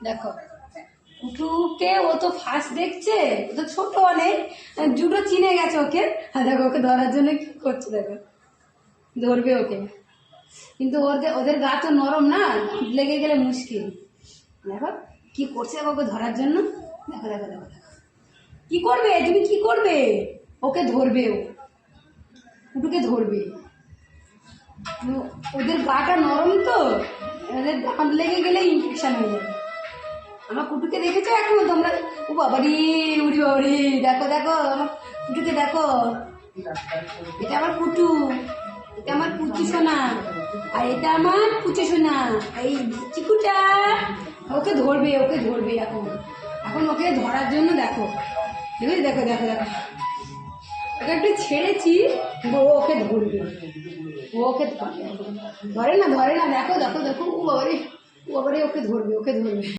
দেখো কুটুকে ও তো ফার্স্ট দেখছে, ও তো ছোট অনেক, জুটো চিনে গেছে ওকে। আর দেখো ওকে ধরার জন্য কি করছে, দেখো ধরবে ওকে, কিন্তু ওদের ওদের গা তো নরম না, লেগে গেলে মুশকিল। দেখো কি করছে ওকে ধরার জন্য, দেখো দেখো দেখো দেখো কি করবে, তুমি কি করবে, ওকে ধরবে, ও কুটুকে ধরবে। ওদের গাটা নরম তো, ওদের দাঁত লেগে গেলে ইনফেকশন হয়ে যাবে। আমার কুটুকে দেখেছো এখন তোমরা? ও বাবারি, উড়ি বাবারি, দেখো দেখো আমার কুটুকে দেখো, এটা আমার কুটু, এটা আমার কুচি সোনা, আর এটা আমার কুচি সোনা, এই চিকুটা। ওকে ধরবে, ওকে ধরবে এখন, এখন ওকে ধরার জন্য দেখো, দেখো দেখো দেখো দেখো ওকে একটু ছেড়েছি, কিন্তু ও ওকে ধরবে, ও ওকে ধরে না, ধরে না, দেখো দেখো দেখো, ও বাবারে, ও বাবারে, ওকে ধরবে, ওকে ধরবে।